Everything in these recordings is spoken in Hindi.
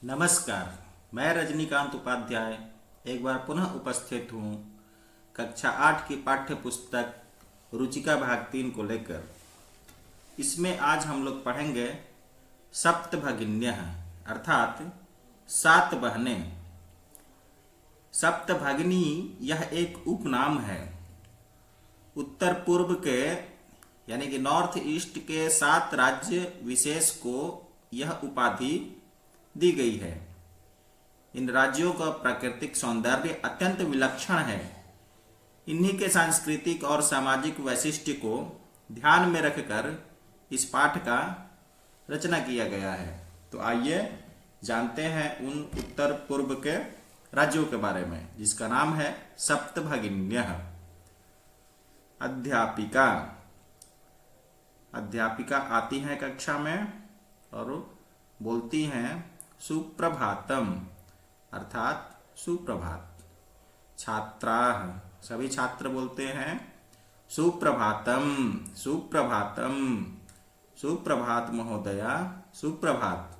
नमस्कार। मैं रजनीकांत उपाध्याय एक बार पुनः उपस्थित हूँ कक्षा 8 की पाठ्य पुस्तक रुचिका भाग 3 को लेकर। इसमें आज हम लोग पढ़ेंगे सप्तभगिन्यः अर्थात 7 बहनें। सप्तभगिनी यह एक उपनाम है। उत्तर पूर्व के यानी कि नॉर्थ ईस्ट के 7 राज्य विशेष को यह उपाधि दी गई है। इन राज्यों का प्राकृतिक सौंदर्य अत्यंत विलक्षण है। इन्हीं के सांस्कृतिक और सामाजिक वैशिष्ट्य को ध्यान में रखकर इस पाठ का रचना किया गया है। तो आइए जानते हैं उन उत्तर पूर्व के राज्यों के बारे में, जिसका नाम है सप्तभगिन्यः। अध्यापिका अध्यापिका आती हैं कक्षा में और बोलती हैं सुप्रभातम अर्थात सुप्रभात। छात्राः सभी छात्र बोलते हैं सुप्रभातम सुप्रभातम। सुप्रभात महोदया सुप्रभात।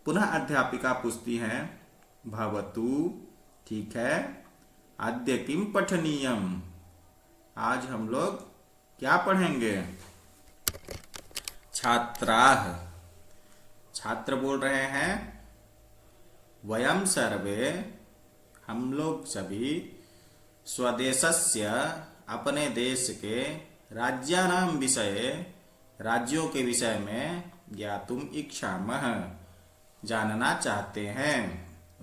पुनः अध्यापिका पूछती हैं भवतु, ठीक है, अद्य किम पठनीयम, आज हम लोग क्या पढ़ेंगे। छात्राः छात्र बोल रहे हैं वयम सर्वे हम लोग सभी स्वदेशस्य अपने देश के राज्यानां विषये राज्यों के विषय में ज्ञातुम इच्छामः जानना चाहते हैं।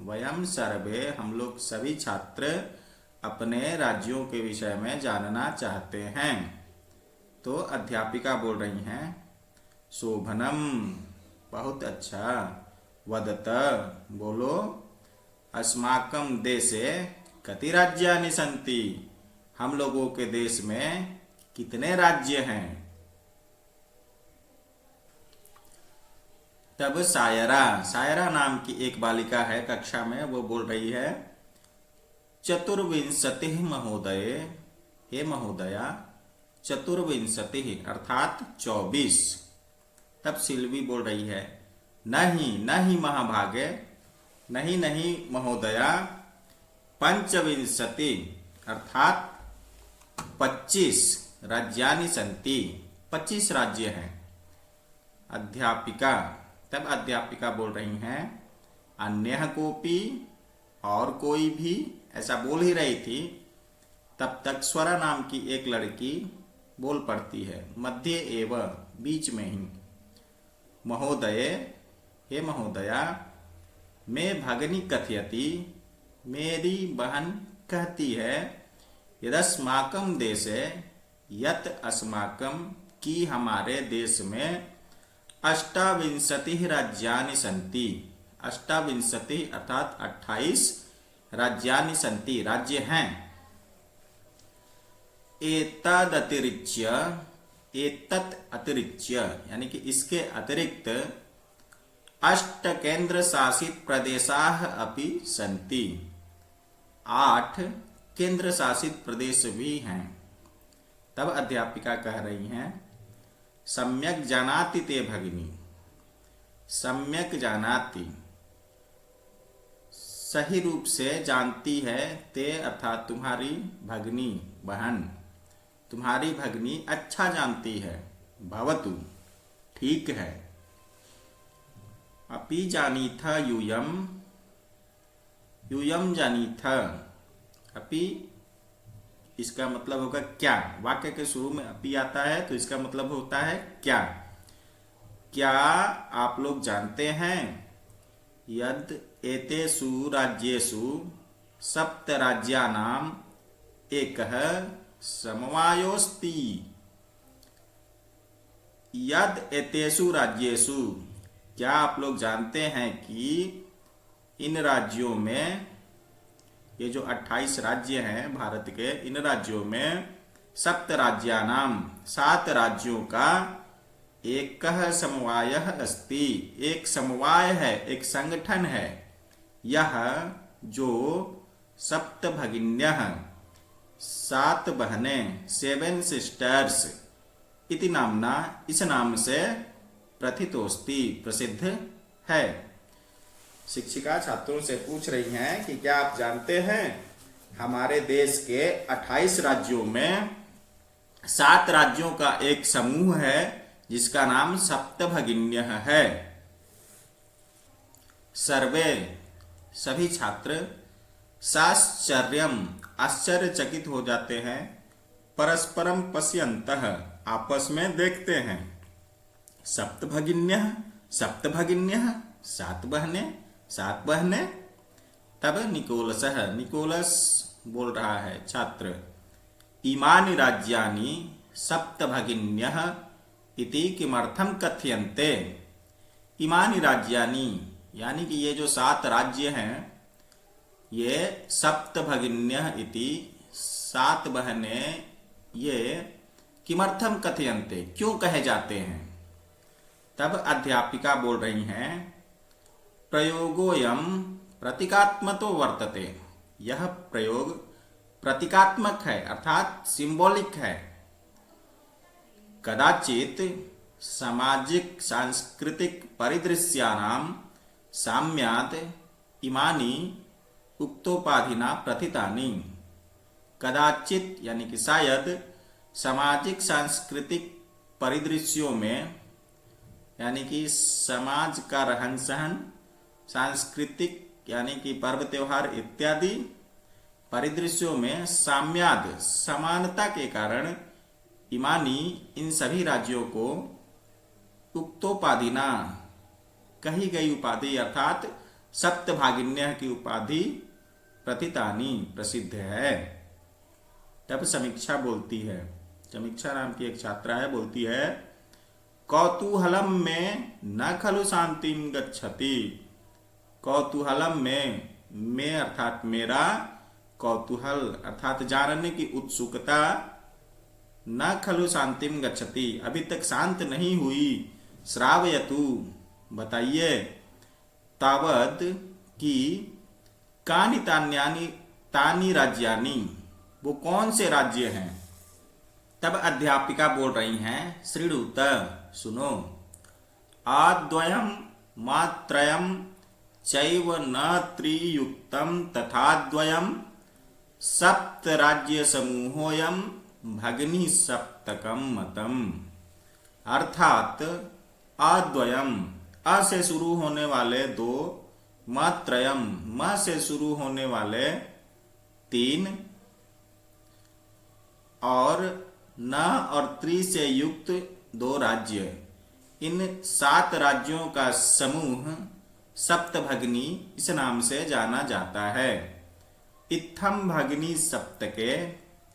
वयम सर्वे हम लोग सभी छात्र अपने राज्यों के विषय में जानना चाहते हैं। तो अध्यापिका बोल रही हैं शोभनम बहुत अच्छा। वदत बोलो अस्माकं देशे कति राज्यानि सन्ति, हम लोगों के देश में कितने राज्य हैं। तब सायरा नाम की एक बालिका है कक्षा में, वो बोल रही है चतुर्विंशतिः महोदय, हे महोदया चतुर्विंशतिः अर्थात 24। तब सिल्वी बोल रही है नहीं महाभागे, नहीं महोदया, पंचविंशति अर्थात 25 राज्यानि सन्ति, 25 राज्य हैं। अध्यापिका तब अध्यापिका बोल रही हैं अन्यः कोपि, और कोई भी, ऐसा बोल ही रही थी। तब तक स्वरा नाम की एक लड़की बोल पड़ती है मध्य एव बीच में ही महोदय, हे महोदया, मैं भगनी कथयति, मेरी बहन कहती है यदस्माकं देशे यत अस्माकं की हमारे देश में 28 राज्यानि सन्ति, 28 अर्थात 28 राज्यानि सन्ति राज्य हैं। एतत् अतिरिच्य यानी कि इसके अतिरिक्त 8 केंद्र शासित प्रदेशाः अपि सन्ति, 8 केंद्र शासित प्रदेश भी हैं। तब अध्यापिका कह रही हैं सम्यक जानाति ते भगिनी, सम्यक जानाति सही रूप से जानती है, ते अर्थात तुम्हारी भगिनी बहन, तुम्हारी भगिनी अच्छा जानती है। भवतु ठीक है। अपि जानीथ यूयम, यूयम जानीथ, अपि इसका मतलब होगा क्या। वाक्य के शुरू में अपि आता है तो इसका मतलब होता है क्या। क्या आप लोग जानते हैं यद एतेषु राज्येषु सप्त राज्यानां एकः समवायोऽस्ति। यद एतेषु राज्येषु, क्या आप लोग जानते हैं कि इन राज्यों में, ये जो 28 राज्य हैं भारत के, इन राज्यों में सप्त राज्यानां 7 राज्यों का एकः समवायः अस्ति, एक समवाय है, एक संगठन है। यह जो सप्तभगिन्यः 7 बहनें 7 सिस्टर्स इति नामना, इस नाम से प्रथितोस्ति प्रसिद्ध है। शिक्षिका छात्रों से पूछ रही हैं कि क्या आप जानते हैं हमारे देश के 28 राज्यों में 7 राज्यों का एक समूह है जिसका नाम सप्तभगिन्य है। सर्वे सभी छात्र साश्चर्यम आश्चर्यचकित हो जाते हैं, परस्परम पश्यन्तः आपस में देखते हैं। सप्तभगिन्यः सप्तभगिन्यः 7 बहनें 7 बहनें। तब निकोलस बोल रहा है छात्र, इमानि राज्यानि सप्तभगिन्यः इति किमर्थम कथयन्ते। इमानि राज्यानि यानी कि ये जो 7 राज्य हैं ये सप्तभगिन्यः इति 7 बहनें ये किमर्थम कथयन्ते क्यों कहे जाते हैं। तब अध्यापिका बोल रही हैं, प्रयोगोयम प्रतीकात्मतो वर्तते। यह प्रयोग प्रतीकात्मक है अर्थात सिंबॉलिक है। कदाचित सामाजिक सांस्कृतिक परिदृश्यानां साम्यात् इमानि उक्तोपाधिना प्रथितानि। कदाचित यानी कि शायद सामाजिक सांस्कृतिक परिदृश्यों में यानी कि समाज का रहन सहन, सांस्कृतिक यानी कि पर्व त्योहार इत्यादि परिदृश्यों में साम्याद समानता के कारण इमानी इन सभी राज्यों को उक्तोपाधिना कही गई उपाधि अर्थात सप्तभागिन्य की उपाधि प्रथितानी प्रसिद्ध है। तब समीक्षा बोलती है, समीक्षा नाम की एक छात्रा है, बोलती है, कौतूहलम में न खलु शांतिम गच्छति। कौतूहलम में अर्थात मेरा, कौतूहल अर्थात जानने की उत्सुकता, न खलु शांतिम गच्छति अभी तक शांत नहीं हुई, श्रावयतु बताइए, तावद कि कानि तान्यानि तानि राज्यानि वो कौन से राज्य हैं। तब अध्यापिका बोल रही हैं, श्रीणुत सुनो, आद्वयम मात्रयम चैव न त्रियुक्तम तथाद्वयम सप्त राज्य समूहोयम भगिनी सप्तकम मतम। अर्थात आद्वयम अ से शुरू होने वाले 2, मात्रयम म से शुरू होने वाले 3 और न और त्रि से युक्त 2 राज्य, इन 7 राज्यों का समूह सप्तभगिनी इस नाम से जाना जाता है। इत्थम भगिनी सप्तके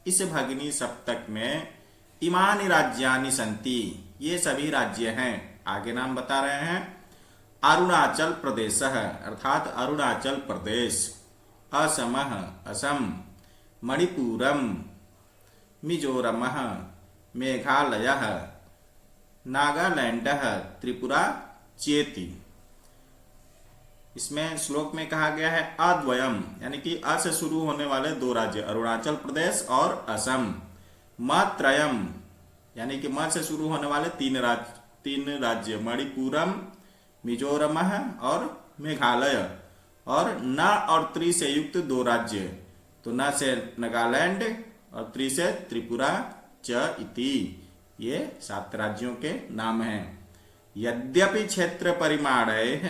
इस भगिनी सप्तक में इमानि राज्यानि सन्ति ये सभी राज्य हैं। आगे नाम बता रहे हैं, अरुणाचल प्रदेश अर्थात अरुणाचल प्रदेश, असमः असम, मणिपुरम, मिजोरम, मेघालय, नागालैंड, त्रिपुरा चेति। इसमें श्लोक में कहा गया है अद्वयम यानी कि अ से शुरू होने वाले 2 राज्य अरुणाचल प्रदेश और असम। मात्रयम यानी कि म से शुरू होने वाले 3 राज्य मणिपुरम, मिजोरम और मेघालय, और न और त्रि से युक्त 2 राज्य, तो न से नागालैंड और त्रि से त्रिपुरा च इति, ये 7 राज्यों के नाम हैं। यद्यपि क्षेत्र परिमाणैः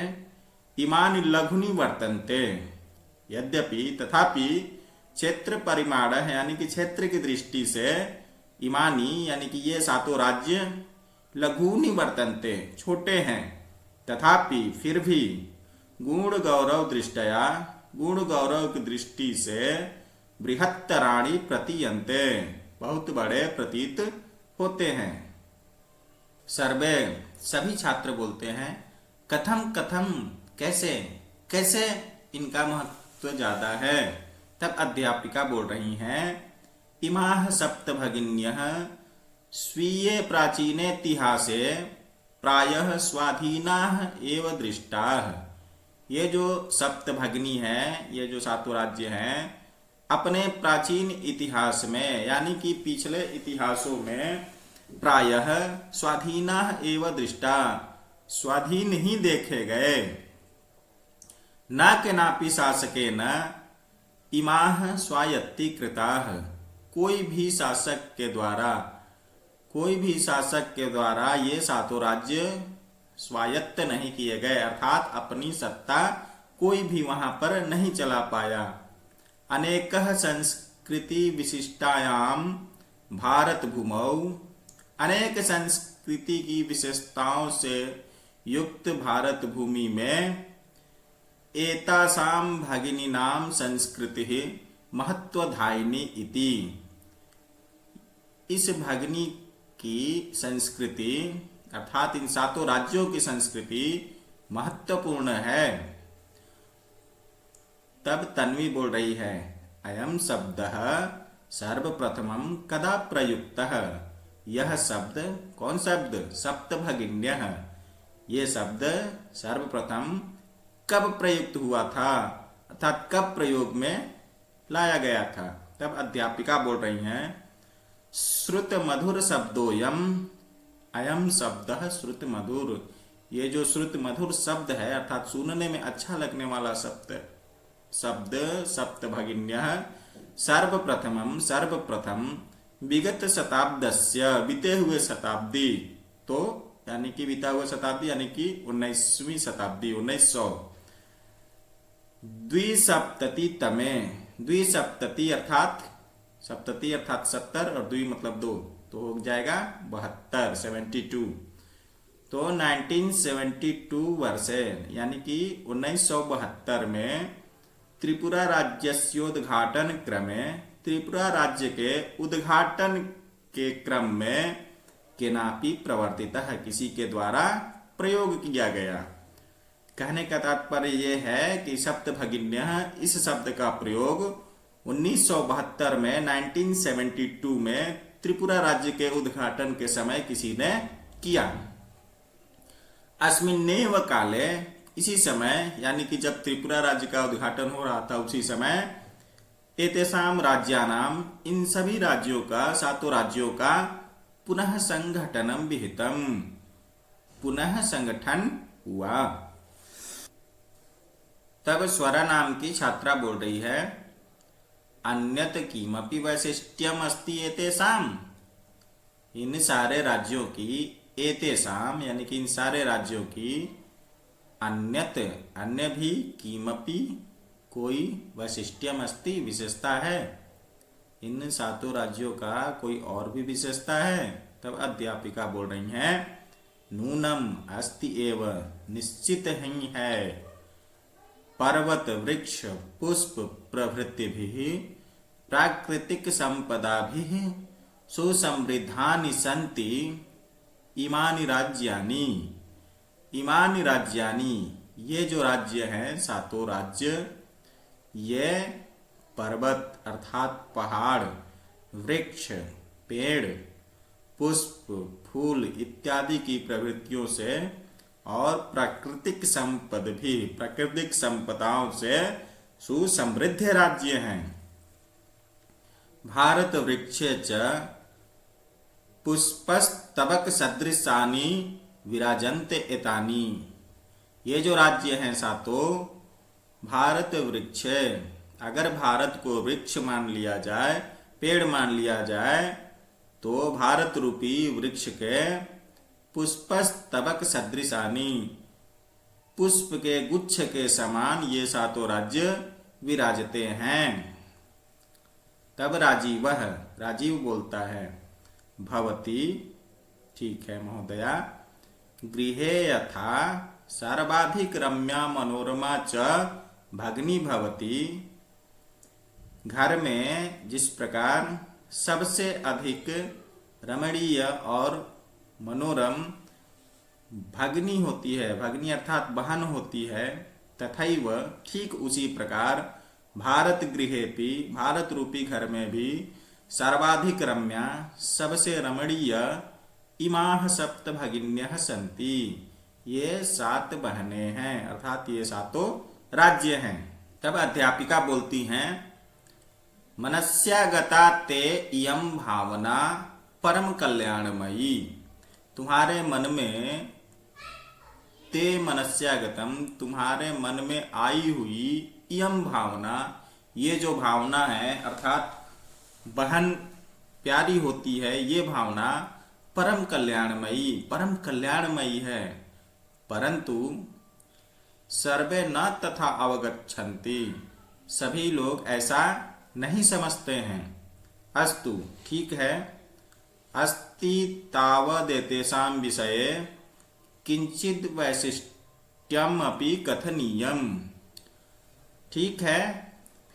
इमानि लघुनि वर्तन्ते। यद्यपि तथापि क्षेत्र परिमाण यानी कि क्षेत्र की दृष्टि से इमानी यानी कि ये 7 राज्य लघुनि वर्तन्ते छोटे हैं, तथापि फिर भी गुण गौरव दृष्टया गुण गौरव की दृष्टि से बृहत्तराणि प्रतीयन्ते बहुत बड़े प्रतीत होते हैं। सर्वे सभी छात्र बोलते हैं, कथम कथम कैसे कैसे इनका महत्व ज्यादा है। तब अध्यापिका बोल रही हैं, इमाः सप्तभगिन्यः स्वीये प्राचीनेतिहासे प्रायः स्वाधीनाः एव दृष्टाः। ये जो सप्तभगिनी है, ये जो 7 राज्य हैं, अपने प्राचीन इतिहास में यानी कि पिछले इतिहासों में प्रायः स्वाधीनाः एव दृष्टा स्वाधीन ही देखे गए। न केनापि शासकेन इमाः स्वायत्तीकृताः। कोई भी शासक के द्वारा ये सातों राज्य स्वायत्त नहीं किए गए, अर्थात अपनी सत्ता कोई भी वहां पर नहीं चला पाया। अनेकः संस्कृति विशिष्टायाम भारत भूमौ, अनेक संस्कृति की विशेषताओं से युक्त भारत भूमि में एतासाम भगिनीनाम संस्कृति महत्वधायिनी इति, इस भगिनी की संस्कृति अर्थात इन सातों राज्यों की संस्कृति महत्वपूर्ण है। तब तन्वी बोल रही है, अयम शब्दः सर्वप्रथमं कदा प्रयुक्तः। यह शब्द, कौन शब्द? सप्तभगिन्यः। ये शब्द सर्वप्रथम कब प्रयुक्त हुआ था, अर्थात कब प्रयोग में लाया गया था। तब अध्यापिका बोल रही हैं, श्रुत मधुर शब्दोयम, अयम शब्दः श्रुत मधुर। ये जो श्रुत मधुर शब्द है अर्थात सुनने में अच्छा लगने वाला शब्द सप्तभगिन्यः सर्वप्रथम विगत शताब्दस्य, बीते हुए शताब्दी, तो यानी कि बीता हुआ शताब्दी यानी कि 19वीं शताब्दी 1900 द्विसप्तति तमे, द्विसप्तति अर्थात सप्तति अर्थात 70 और द्वि मतलब 2, तो हो जाएगा 72 72। तो 1972 वर्षे यानी कि 1972 में त्रिपुरा राज्यस्योद्घाटन क्रमे, त्रिपुरा राज्य के उद्घाटन के क्रम में केनापि प्रवर्तितः, किसी के द्वारा प्रयोग किया गया। कहने का तात्पर्य यह है कि सप्तभगिन्यः इस शब्द का प्रयोग 1972 में 1972 में त्रिपुरा राज्य के उद्घाटन के समय किसी ने किया। अस्मिन्नेव काले, इसी समय यानी कि जब त्रिपुरा राज्य का उद्घाटन हो रहा था उसी समय एतेषाम राज्यानाम, इन सभी राज्यों का, सातों राज्यों का पुनः संगठनम विहितम, पुनः संगठन हुआ। तब स्वरा नाम की छात्रा बोल रही है, अन्यत किमपि वैशिष्ट्यम अस्ति एतेषाम, इन सारे राज्यों की, एतेषाम यानी कि इन सारे राज्यों की, अन्यत अन्य भी, किमपि कोई, वैशिष्ट्यम अस्ति विशेषता है, इन सातों राज्यों का कोई और भी विशेषता है। तब अध्यापिका बोल रही हैं, नूनम अस्ति एव, निश्चित ही है, पर्वत वृक्ष पुष्प प्रभृति भी प्राकृतिक संपदा भी सुसमृद्धानि सन्ति इमानि राज्यानि, इमानि राज्यानि, ये जो राज्य हैं सातों राज्य, ये पर्वत अर्थात पहाड़, वृक्ष पेड़, पुष्प फूल इत्यादि की प्रवृत्तियों से और प्राकृतिक संपद भी, प्राकृतिक संपदाओं से सुसमृद्ध राज्य हैं। भारत वृक्षे च पुष्पस्तबक सदृशानि विराजन्ते एतानि, ये जो राज्य हैं सातों, भारत वृक्ष, अगर भारत को वृक्ष मान लिया जाए, पेड़ मान लिया जाए, तो भारत रूपी वृक्ष के पुष्पस्तबक सदृशानि, पुष्प के गुच्छ के समान ये सातों राज्य विराजते हैं। तब राजीव बोलता है, भवती, ठीक है महोदया, गृहे यथा सर्वाधिक रम्या मनोरमा च भगिनी भवती, घर में जिस प्रकार सबसे अधिक रमणीय और मनोरम भगिनी होती है, भगिनी अर्थात बहन होती है, तथैव ठीक उसी प्रकार भारत गृहेपि, भारत रूपी घर में भी सर्वाधिक रम्या, सबसे रमणीय, इमाह सप्त भगिन्यः सन्ति, ये 7 बहनें हैं अर्थात ये सातों राज्य हैं। तब अध्यापिका बोलती हैं, मनस्यागता ते इयं भावना परम कल्याणमयी, तुम्हारे मन में ते मनस्यागतम, तुम्हारे मन में आई हुई इयम भावना, ये जो भावना है अर्थात बहन प्यारी होती है, ये भावना परम कल्याणमयी है। परंतु सर्वे न तथा अवगच्छन्ति, सभी लोग ऐसा नहीं समझते हैं। अस्तु, ठीक है। अस्ति तावदेतेषां विषये किंचित वैशिष्ट्यम अपि कथनीयम। ठीक है,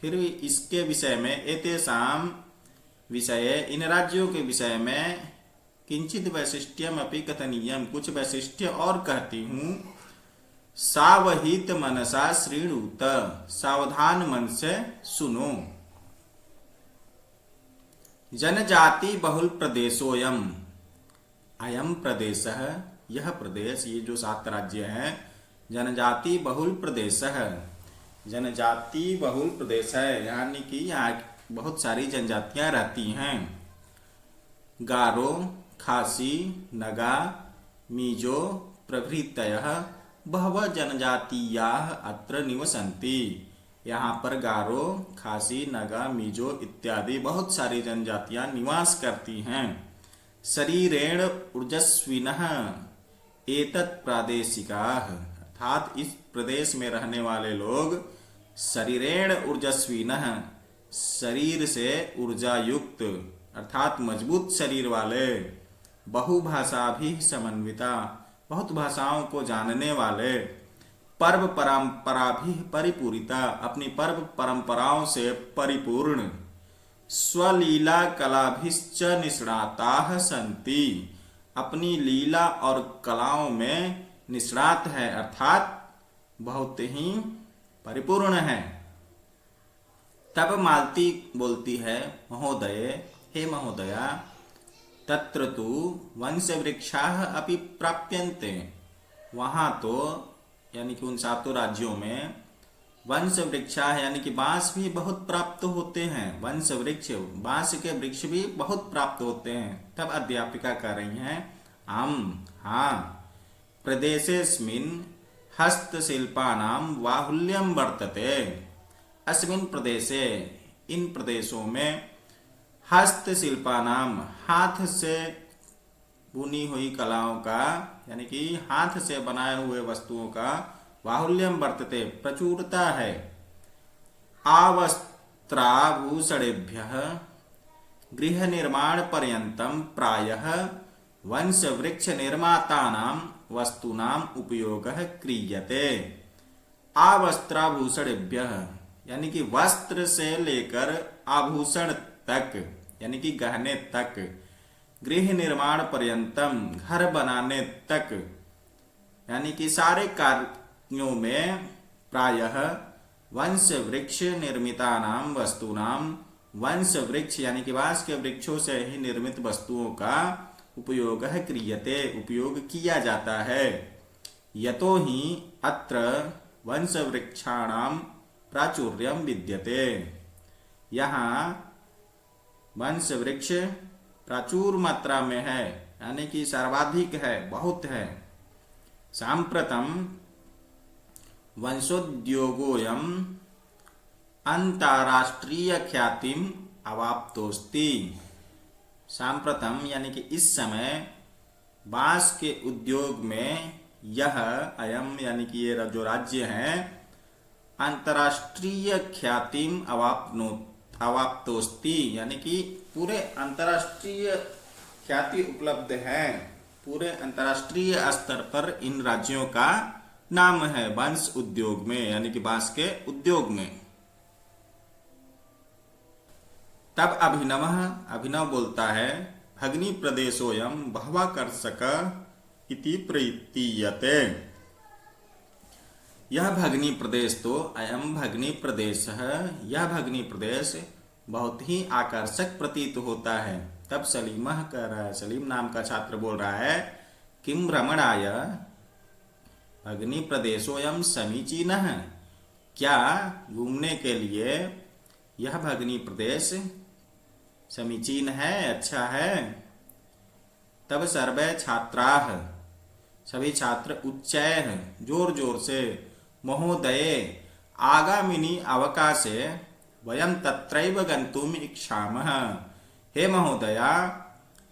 फिर इसके विषय में, एतेषां विषये, इन राज्यों के विषय में, किंचित वैशिष्ट्यम अपि कथनीयम, कुछ वैशिष्ट्य और कहती हूँ। सावहित मनसा श्रीणुत, सावधान मन से सुनो। जनजाति बहुल प्रदेशोयम, अयम प्रदेश, यह प्रदेश, ये जो 7 राज्य हैं, जनजाति बहुल प्रदेश है, जनजाति बहुल प्रदेश है, यानी कि यहाँ बहुत सारी जनजातियां रहती हैं। गारो, खासी, नगा, मीजो प्रभृतयः बहवः जनजातीयाः अत्र निवसन्ति। यहाँ पर गारो, खासी, नगा, मीजो इत्यादि बहुत सारी जनजातियां निवास करती हैं। शरीरेण ऊर्जस्विनः एतत् प्रादेशिकाः, अर्थात इस प्रदेश में रहने वाले लोग शरीरेण ऊर्जस्विनः, शरीर से ऊर्जा युक्त अर्थात मजबूत शरीर वाले, बहुभाषा भी समन्विता, बहुत भाषाओं को जानने वाले, पर्व परंपरा भी परिपूरिता, अपनी पर्व परंपराओं से परिपूर्ण, स्वलीला कलाभिश्च निष्णाताः सन्ति, अपनी लीला और कलाओं में निष्णात है अर्थात बहुत ही परिपूर्ण है। तब मालती बोलती है, महोदय, हे महोदया, तत्र तु वंशवृक्षाः अपि प्राप्यन्ते, वहां तो यानी कि उन 7 राज्यों में वंश वृक्षा यानी कि बांस भी बहुत प्राप्त होते हैं। वंश वृक्ष, बांस के वृक्ष भी बहुत प्राप्त होते हैं। तब अध्यापिका कह रही हैं, हाँ, प्रदेशेस्मिन् हस्तशिल्पानां बाहुल्यं वर्तते। अस्मिन् प्रदेशे, इन प्रदेशों में, हस्तशिल्पानां, हाथ से बुनी हुई कलाओं का यानी कि हाथ से बनाए हुए वस्तुओं का बाहुल्यम वर्तते, प्रचुरता है। आवस्त्राभूषणेभ्यः गृह निर्माण पर्यंतम प्रायः वंश वृक्ष निर्मातानां वस्तूनां उपयोगः क्रियते। आवस्त्राभूषणेभ्यः यानी कि वस्त्र से लेकर आभूषण तक यानी कि गहने तक, गृह निर्माण पर्यंतम, घर बनाने तक, यानी कि सारे कार्यों में, प्रायः वंश वृक्ष निर्मितानां वस्तूनां, वंश वृक्ष यानी कि बांस के वृक्षों से ही निर्मित वस्तुओं का उपयोग क्रियते, उपयोग किया जाता है। यतो हि अत्र वंश वृक्षाणां प्राचुर्यं विद्यते, यहाँ वंश वृक्ष प्रचुर मात्रा में है यानी कि सर्वाधिक है, बहुत है। सांप्रतम वंशोद्योगोयम अंतरराष्ट्रीय ख्यातिम अवाप्तोस्ति। सांप्रतम यानी कि इस समय बांस के उद्योग में यह अयम यानी कि ये जो राज्य हैं अंतरराष्ट्रीय ख्यातिम अवाप्तोस्ति यानी कि पूरे अंतरराष्ट्रीय ख्याति उपलब्ध है। पूरे अंतरराष्ट्रीय स्तर पर इन राज्यों का नाम है बांस उद्योग में यानी कि बांस के उद्योग में। तब अभिनव बोलता है, भगनी प्रदेशोयम बहवाकर्षक इति प्रतीयते। यह भगनी प्रदेश तो अयम भगनी प्रदेश है, यह भगनी प्रदेश बहुत ही आकर्षक प्रतीत होता है। तब सलीमह कह रहा है, सलीम नाम का छात्र बोल रहा है, किम भ्रमणाय भगनी प्रदेशोयम समीचीनः, क्या घूमने के लिए यह भगनी प्रदेश समीचीन है, अच्छा है। तब सर्वे छात्राः, सभी छात्र उच्चैः जोर जोर से, महोदये आगामिनी अवकाशे वयं तत्रैव गन्तुम् इच्छामः। हे महोदया,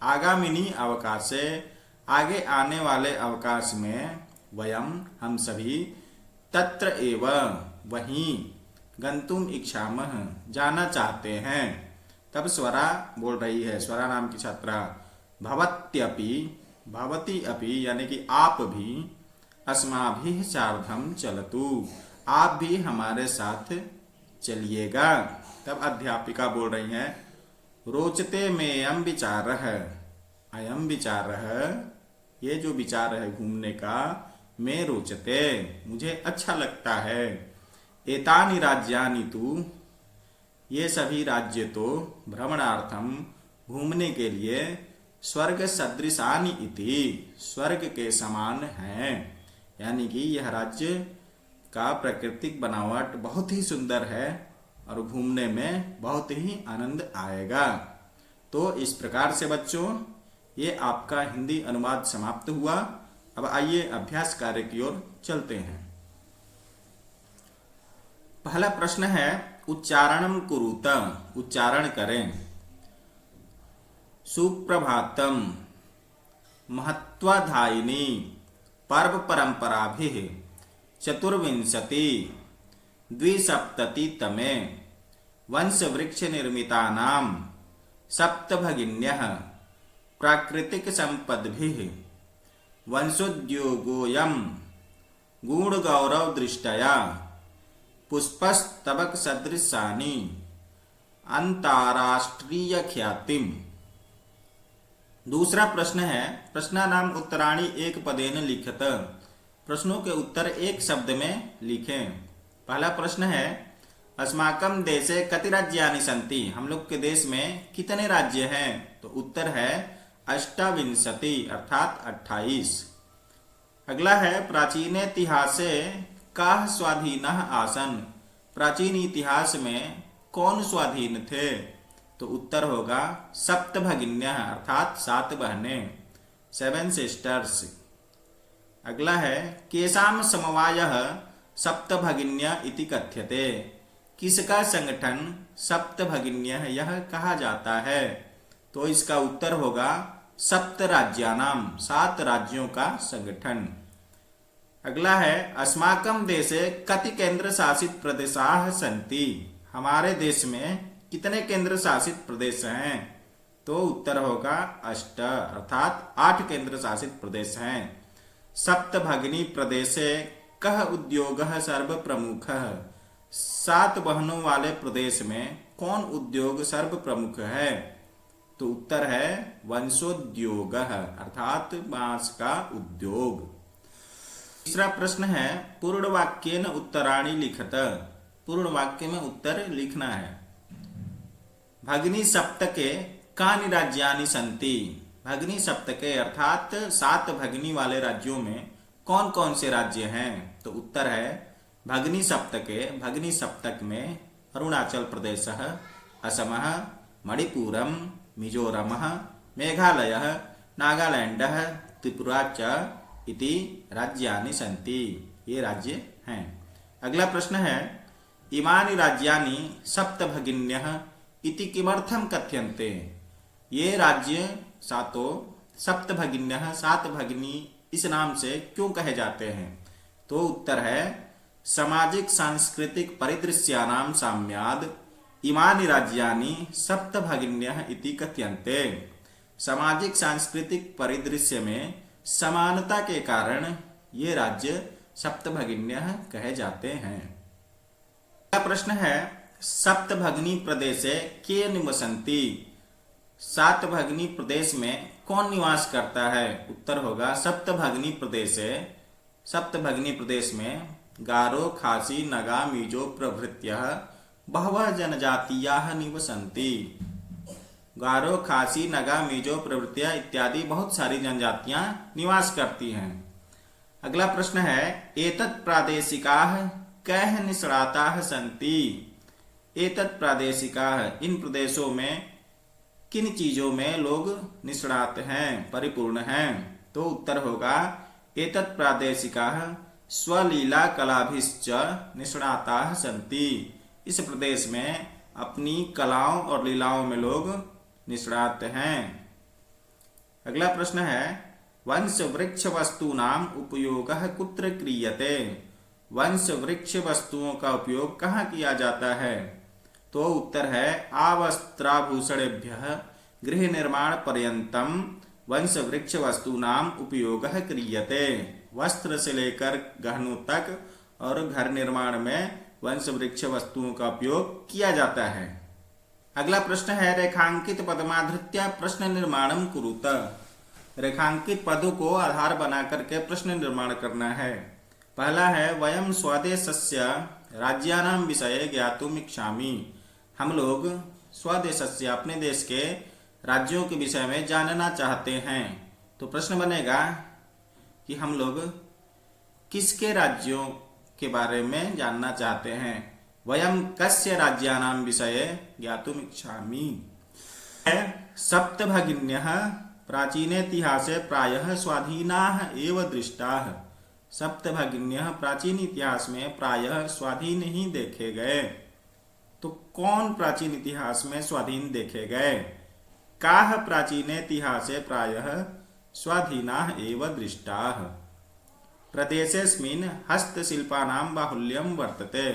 आगामिनी अवकाशे आगे आने वाले अवकाश में वयम हम सभी तत्र एव वहीं गंतुम इच्छामः जाना चाहते हैं। तब स्वरा बोल रही है, स्वरा नाम की छात्रा, भवत्यपि भवती अपि यानी कि आप भी, अस्माभिः सार्धम चलतु आप भी हमारे साथ चलिएगा। तब अध्यापिका बोल रही है, रोचते मेयम विचारः, अयम विचारः ये जो विचार है घूमने का, में रोचते मुझे अच्छा लगता है, एतानि राज्यानि तु ये सभी राज्य तो भ्रमणार्थम घूमने के लिए, स्वर्ग सदृशानि इति स्वर्ग के समान हैं, यानी कि यह राज्य का प्राकृतिक बनावट बहुत ही सुंदर है और घूमने में बहुत ही आनंद आएगा। तो इस प्रकार से बच्चों ये आपका हिंदी अनुवाद समाप्त हुआ। अब आइए अभ्यास कार्य की ओर चलते हैं। पहला प्रश्न है, उच्चारणम कुरुत, उच्चारण करें। सुप्रभातम महत्वाधायिनी पर्व परंपराभिः चतुर्विंशति द्विसप्ततितमे वंश वृक्ष निर्मितानां सप्तभगिन्यः प्राकृतिक संपद्भिः वंशोद्योगोऽयं गुणगौरव दृष्टया पुष्पस्तबक सदृशानि अंतरराष्ट्रीय ख्यातिम। दूसरा प्रश्न है, प्रश्नानाम उत्तराणि एक पदेन लिखत, प्रश्नों के उत्तर एक शब्द में लिखें। पहला प्रश्न है, अस्माकं देशे कति राज्यानि सन्ति, हम लोग के देश में कितने राज्य हैं? तो उत्तर है अष्टाविंशति अर्थात 28। अगला है, प्राचीन इतिहासे काः स्वाधीनः आसन्, प्राचीन इतिहास में कौन स्वाधीन थे? तो उत्तर होगा सप्तभगिन्यः अर्थात 7 बहनें, 7 सिस्टर्स। अगला है, केषां समवायः सप्तभगिन्यः इति कथ्यते, किसका संगठन सप्तभगिन्यः यह कहा जाता है? तो इसका उत्तर होगा सप्त राज्यानाम, 7 राज्यों का संगठन। अगला है, अस्माकं देशे कति केंद्र शासित प्रदेशाः सन्ति, हमारे देश में कितने केंद्र शासित प्रदेश हैं? तो उत्तर होगा 8 अर्थात 8 केंद्र शासित प्रदेश हैं। सप्तभगिनी प्रदेशे कः उद्योगः सर्व प्रमुखः, 7 बहनों वाले प्रदेश में कौन उद्योग सर्व प्रमुख है? तो उत्तर है वंशोद्योगः अर्थात बांस का उद्योग। तीसरा प्रश्न है, पूर्ण वाक्येन उत्तराणि लिखत, पूर्ण वाक्य में उत्तर लिखना है। भगिनी सप्तके कानि राज्यानि सन्ति, भगिनी सप्तके अर्थात 7 भगिनी वाले राज्यों में कौन कौन से राज्य हैं? तो उत्तर है भगिनी सप्तके, भगिनी सप्तक में अरुणाचल प्रदेशः, असमः, मणिपुरम, मिजोरमः, मेघालयः, नागालैंडः, त्रिपुरा च इति राज्यानि सन्ति, ये राज्य हैं। अगला प्रश्न है, इमानि राज्यानि सप्तभगिन्यः इति किमर्थं कथ्यन्ते, ये राज्य 7 सप्तभगिन्यः 7 भगिनी इस नाम से क्यों कहे जाते हैं? तो उत्तर है सामाजिक सांस्कृतिक परिदृश्यानां साम्याद् इमानि राज्यानि सप्तभगिन्यः इति कथ्यन्ते, सामाजिक सांस्कृतिक परिदृश्य में समानता के कारण ये राज्य सप्तभगिन्यः कहे जाते हैं। अगला प्रश्न है, सप्तभगिनी प्रदेशे के निवसन्ति, 7 भगिनी प्रदेश में कौन निवास करता है? उत्तर होगा सप्तभगिनी प्रदेशे, सप्तभगिनी प्रदेश में गारो, खासी, नगा, मिजो प्रभृत्यः बहवः जनजातीयाः निवसन्ति, गारो, खासी, नगा, मिजो प्रभृतियां इत्यादि बहुत सारी जनजातियां निवास करती हैं। अगला प्रश्न है, एतत् प्रादेशिकाः कैः निष्णाताः सन्ति, एतत् प्रादेशिकाः इन प्रदेशों में किन चीजों में लोग निष्णात हैं, परिपूर्ण हैं? तो उत्तर होगा एतत् प्रादेशिकाः स्वलीला कलाभिश्च निष्णाताः सन्ति। इस प्रदेश में अपनी कलाओं और लीलाओं में लोग निष्णात हैं। अगला प्रश्न है वंश वृक्ष वस्तूनाम उपयोगः कुत्र क्रियते। वंश वृक्ष वस्तुओं का उपयोग कहाँ किया जाता है? तो उत्तर है आवस्त्राभूषणेभ्यः गृह निर्माण पर्यंतम वंश वृक्ष वस्तूनाम उपयोगः क्रियते। वस्त्र से लेकर गहनों तक और घर निर्माण में वंश वृक्ष वस्तुओं का उपयोग किया जाता है। अगला प्रश्न है रेखांकित पदमाधृत्य प्रश्न निर्माणम कुरुत। रेखांकित पदों को आधार बना करके प्रश्न निर्माण करना है। पहला है वयम स्वदेशस्य राज्यानाम विषये ज्ञातुम इच्छामि। हम लोग स्वदेशस्य अपने देश के राज्यों के विषय में जानना चाहते हैं। तो प्रश्न बनेगा कि हम लोग किसके राज्यों के बारे में जानना चाहते हैं। वयम कस्य राज्यानाम विषये ज्ञातुम इच्छामि। सप्तभगिन्यः प्राचीनेतिहासे प्रायः स्वाधीनाः एव दृष्टाः। सप्तभगिन्यः प्राचीन इतिहास में प्रायः स्वाधीन ही देखे गए। तो कौन प्राचीन इतिहास में स्वाधीन देखे गए? काः प्राचीनेतिहासे प्रायः स्वाधीनाः एव दृष्टाः। प्रदेशेऽस्मिन् हस्तशिल्पानां बाहुल्यं वर्तते।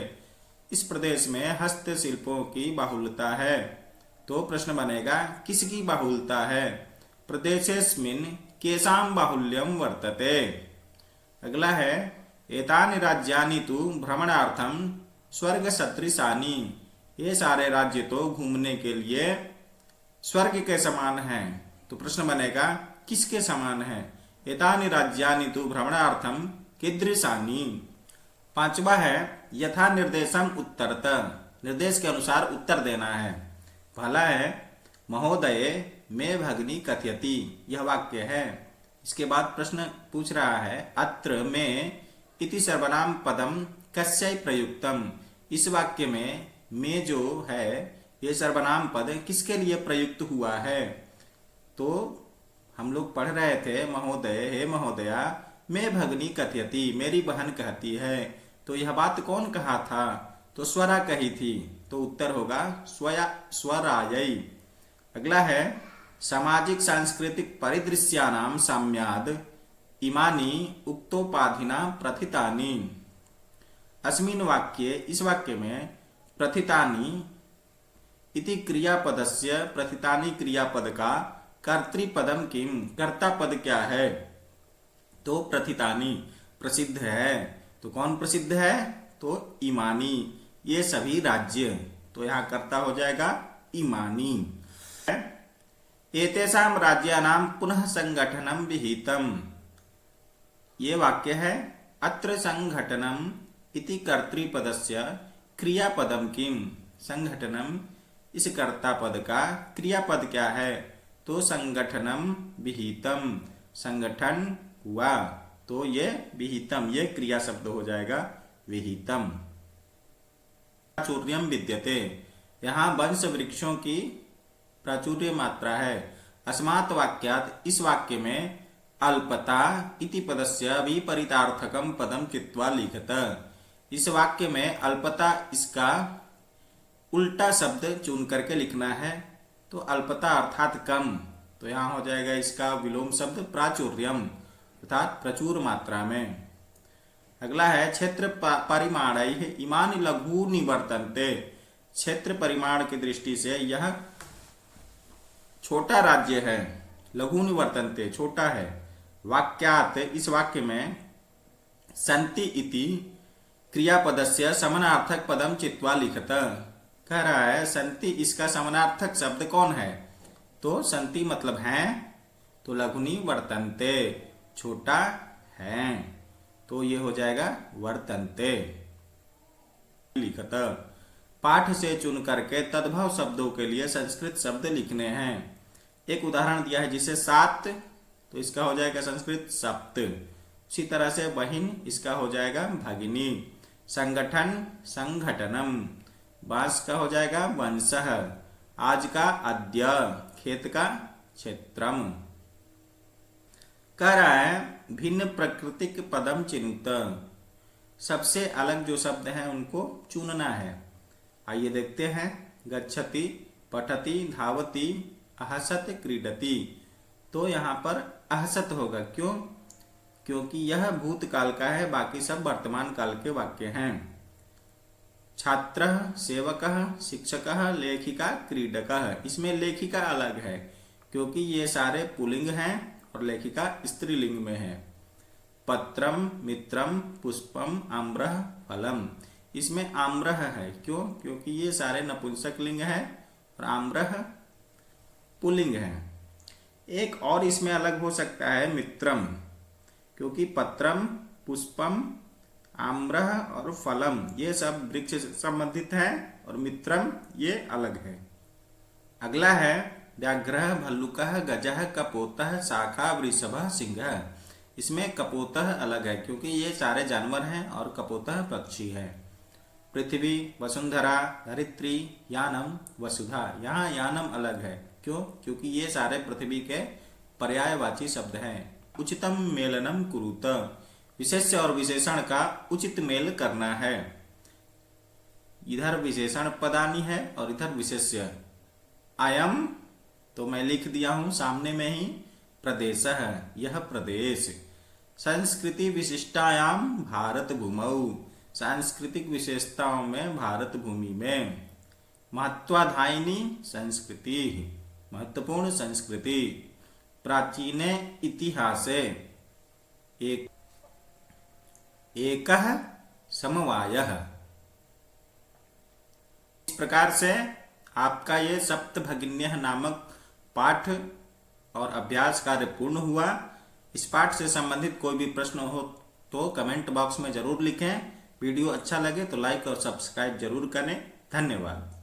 इस प्रदेश में हस्तशिल्पों की बाहुल्यता है। तो प्रश्न बनेगा किसकी बाहुल्यता है? प्रदेशेऽस्मिन् केषां बाहुल्यं वर्तते। अगला है एतानि राज्यानि तु भ्रमणार्थं स्वर्ग सदृशानि। ये सारे राज्य तो घूमने के लिए स्वर्ग के समान हैं। तो प्रश्न बनेगा किसके समान है? एतानि राज्यानि तु भ्रमणार्थं कीदृशानि। पांचवा है यथा निर्देशम उत्तरत। निर्देश के अनुसार उत्तर देना है। पहला है महोदय मे भगिनी कथयति। यह वाक्य है। इसके बाद प्रश्न पूछ रहा है अत्र में इति सर्वनाम पदम कस्य प्रयुक्तम। इस वाक्य में में जो है ये सर्वनाम पद किसके लिए प्रयुक्त हुआ है? तो हम लोग पढ़ रहे थे महोदय हे महोदया मैं भगिनी कथयति। मेरी बहन कहती है। तो यह बात कौन कहा था? तो स्वरा कही थी। तो उत्तर होगा स्वरायै। अगला है सामाजिक सांस्कृतिक परिदृश्यानां साम्याद इमानि उक्तोपाधिना प्रथितानि। अस्मिन् वाक्ये इस वाक्य में प्रथितानि इति क्रियापदस्य प्रथितानि क्रियापद का कर्तृपदम किम। कर्ता पद क्या है? तो प्रथितानि प्रसिद्ध है। तो कौन प्रसिद्ध है? तो इमानी। ये सभी राज्य। तो यहाँ कर्ता हो जाएगा इमानी। एतेषां राज्यानां पुनः संगठनं विहितम्। ये वाक्य है अत्र संगठनम् इति कर्तृपदस्य क्रियापदम किम। संगठनम इस कर्ता पद का क्रियापद क्या है? तो संगठनम विहितम। संगठन हुआ। तो ये विहितम ये क्रिया शब्द हो जाएगा विहितम। प्राचुर्यम विद्यते। यहाँ वंश वृक्षों की प्राचुर्य मात्रा है। अस्मात् वाक्यात इस वाक्य में अल्पता इति पदस्य विपरीतार्थकम पदम चित्वा लिखत। इस वाक्य में अल्पता इसका उल्टा शब्द चुन करके लिखना है। तो अल्पता अर्थात कम। तो यहाँ हो जाएगा इसका विलोम शब्द प्राचुर्यम अर्थात प्रचुर मात्रा में। अगला है क्षेत्र परिमाणैः इमानि लघूनि वर्तन्ते। क्षेत्र परिमाण की दृष्टि से यह छोटा राज्य है। लघूनि वर्तन्ते छोटा है। वाक्यात इस वाक्य में सन्ति इति क्रियापदस्य समानार्थक पदम चित्वा लिखत। कह रहा है सन्ति इसका समानार्थक शब्द कौन है? तो सन्ति मतलब है। तो लघुनी वर्तन्ते छोटा है। तो ये हो जाएगा वर्तन्ते लिखत। पाठ से चुन करके तद्भव शब्दों के लिए संस्कृत शब्द लिखने हैं। एक उदाहरण दिया है जिसे सात। तो इसका हो जाएगा संस्कृत सप्त। उसी तरह से बहिन इसका हो जाएगा भगिनी। संगठन संघटनम। बांस का हो जाएगा वंशः। आज का अद्य। खेत का क्षेत्रम। कह रहा है भिन्न प्राकृतिक पदम चिनुत, सबसे अलग जो शब्द हैं उनको चुनना है। आइए देखते हैं। गच्छति, पठति, धावति, अहसत, क्रीडति। तो यहाँ पर अहसत होगा। क्यों? क्योंकि यह भूतकाल का है, बाकी सब वर्तमान काल के वाक्य हैं। छात्रः, सेवकः, शिक्षकः, लेखिका, क्रीडकः। इसमें लेखिका अलग है क्योंकि ये सारे पुल्लिंग हैं और लेखिका स्त्रीलिंग में है। पत्रम, मित्रम, पुष्पम, आम्रः, फलम। इसमें आम्रः है। क्यों? क्योंकि ये सारे नपुंसक लिंग है और आम्रः पुल्लिंग है। एक और इसमें अलग हो सकता है मित्रम, क्योंकि पत्रम, पुष्पम, आम्रः और फलम ये सब वृक्ष से संबंधित है और मित्रम ये अलग है। अगला है व्याघ्रः, भल्लुकः, गजः, कपोतः, शाखा, वृषभः, सिंहः। इसमें कपोतः अलग है क्योंकि ये सारे जानवर हैं और कपोतः पक्षी है। पृथ्वी, वसुंधरा, धरित्री, यानम, वसुधा। यहाँ यानम अलग है। क्यों? क्योंकि ये सारे पृथ्वी के पर्यायवाची शब्द हैं। उचितम मेलनम कुरुत, विशेष्य और विशेषण का उचित मेल करना है। इधर विशेषण पदानी है और इधर विशेष्य। अयम तो मैं लिख दिया हूं सामने में ही, प्रदेशः यह प्रदेश। संस्कृति विशिष्टायाम भारत भूमौ, सांस्कृतिक विशेषताओं में भारत भूमि में। महत्वाधायिनी संस्कृति, महत्वपूर्ण संस्कृति। प्राचीने इतिहासे एकः समवायः। इस प्रकार से आपका ये सप्तभगिन्यः नामक पाठ और अभ्यास कार्य पूर्ण हुआ। इस पाठ से संबंधित कोई भी प्रश्न हो तो कमेंट बॉक्स में जरूर लिखें। वीडियो अच्छा लगे तो लाइक और सब्सक्राइब जरूर करें। धन्यवाद।